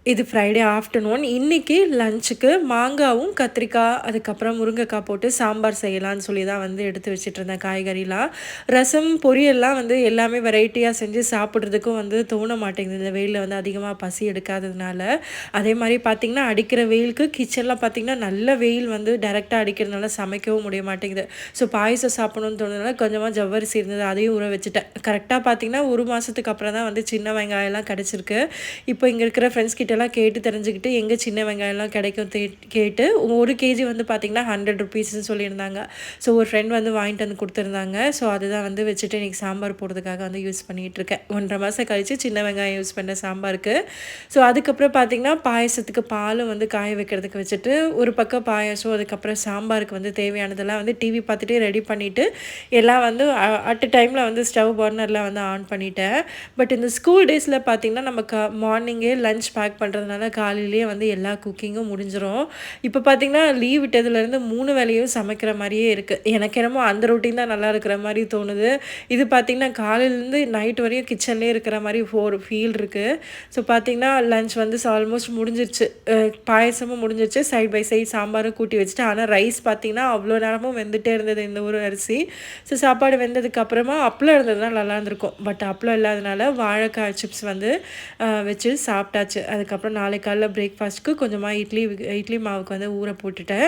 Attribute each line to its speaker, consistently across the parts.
Speaker 1: இது Friday afternoon. இன்னைக்கு லஞ்சுக்கு மாங்காவும், கத்திரிக்காய், அதுக்கப்புறம் முருங்கைக்காய் போட்டு சாம்பார் செய்யலான்னு சொல்லி தான் வந்து எடுத்து வச்சுட்ருந்தேன் காய்கறிலாம். ரசம், பொரியல்லாம் வந்து எல்லாமே வெரைட்டியா செஞ்சு சாப்பிட்றதுக்கும் வந்து தோண மாட்டேங்குது. இந்த வெயில்ல வந்து அதிகமா பசி எடுக்காததுனால. அதே மாரி பார்த்தீங்கன்னா, அடிக்கிற வெயிலுக்கு கிச்சன்ல பார்த்தீங்கன்னா, நல்ல வெயில் வந்து டைரக்ட்டா அடிக்கிறதுனால சமைக்கவும் முடிய மாட்டேங்குது. ஸோ பாயாசம் சாப்பிடணும்னு தோணுனதுனால கொஞ்சமா ஜவ்வரிசி இருந்தது. அதையும் ஊற வச்சுட்டேன். கரெக்ட்டா பார்த்தீங்கன்னா, 1 மாசத்துக்கு அப்புறம் தான் வந்து சின்ன வெங்காயம்லாம் கிடைச்சிருக்கு. இப்போ இங்க இருக்கிற ஃப்ரெண்ட்ஸ் கிட்டலாம் கேட்டு தெரிஞ்சுக்கிட்டு, எங்கே சின்ன வெங்காயம்லாம் கிடைக்கும் கேட்டு 1 கேஜி வந்து பார்த்தீங்கன்னா, ₹100ன்னு சொல்லியிருந்தாங்க. ஸோ ஒரு ஃப்ரெண்ட் வந்து வாங்கிட்டு வந்து குடுத்துருந்தாங்க. ஸோ அதுதான் வந்து வச்சுட்டு இன்னைக்கு சாம்பார் போடுறதுக்காக வந்து யூஸ் பண்ணிகிட்ருக்கேன். 1 1/2 மாதம் கழிச்சு சின்ன வெங்காயம் யூஸ் பண்ணேன் சாம்பாருக்கு. ஸோ அதுக்கப்புறம் பார்த்தீங்கன்னா, பாயாசத்துக்கு பாலும் வந்து காய வைக்கிறதுக்கு வச்சுட்டு, ஒரு பக்கம் பாயாசம், அதுக்கப்புறம் சாம்பாருக்கு வந்து தேவையானதெல்லாம் வந்து டிவி பார்த்துட்டே ரெடி பண்ணிவிட்டு, எல்லாம் வந்து அட் அ டைமில் வந்து ஸ்டவ் பர்னரில் வந்து ஆன் பண்ணிட்டேன். பட் இந்த ஸ்கூல் டேஸில் பார்த்தீங்கன்னா, நம்ம மார்னிங்கே லஞ்ச் பேக் பண்ணுறதுனால காலையிலேயே வந்து எல்லா குக்கிங்கும் முடிஞ்சிரும். இப்போ பார்த்தீங்கன்னா, லீவ் விட்டதுலேருந்து 3 வேளையும் சமைக்கிற மாரியே இருக்குது. எனக்கு என்னமோ அந்த ரொட்டீன் தான் நல்லா இருக்கிற மாரி தோணுது. இது பார்த்தீங்கன்னா, காலையிலேருந்து நைட் வரையும் கிச்சன்லேயே இருக்கிற மாரி ஒரு ஃபீல் இருக்குது. ஸோ பார்த்தீங்கன்னா, லஞ்ச் வந்து ஆல்மோஸ்ட் முடிஞ்சிருச்சு. பாயசமும் முடிஞ்சிருச்சு. சைட் பை சைட் சாம்பாரும் கூட்டி வச்சுட்டேன். ஆனால் ரைஸ் பார்த்தீங்கன்னா, அவ்வளோ நேரமும் வெந்துட்டே இருந்தது இந்த ஒரு அரிசி. ஸோ சாப்பாடு வெந்ததுக்கப்புறமா அப்பளம் இருந்ததுனா நல்லா இருந்திருக்கும். பட் அப்பளம் இல்லாதனால வாழைக்காய் சிப்ஸ் வந்து வச்சு சாப்பிட்டாச்சு. அதுக்கப்புறம் நாளைக்கு காலைல பிரேக்ஃபாஸ்ட்டுக்கு கொஞ்சமாக இட்லி மாவுக்கு வந்து ஊற போட்டுட்டேன்.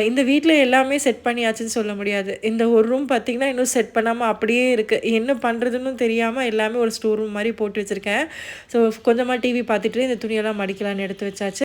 Speaker 1: இந்த வீட்ல எல்லாமே செட் பண்ணியாச்சுன்னு சொல்ல முடியாது. இந்த ஒரு ரூம் பார்த்தீங்கன்னா, இன்னும் செட் பண்ணாம அப்படியே இருக்கு. என்ன பண்ணுறதுன்னு தெரியாம எல்லாமே ஒரு ஸ்டோர் ரூம் மாரி போட்டு வச்சிருக்கேன். ஸோ கொஞ்சமா டிவி பார்த்துட்டு இந்த துணியெல்லாம் மடிக்கலான்னு எடுத்து வச்சாச்சு.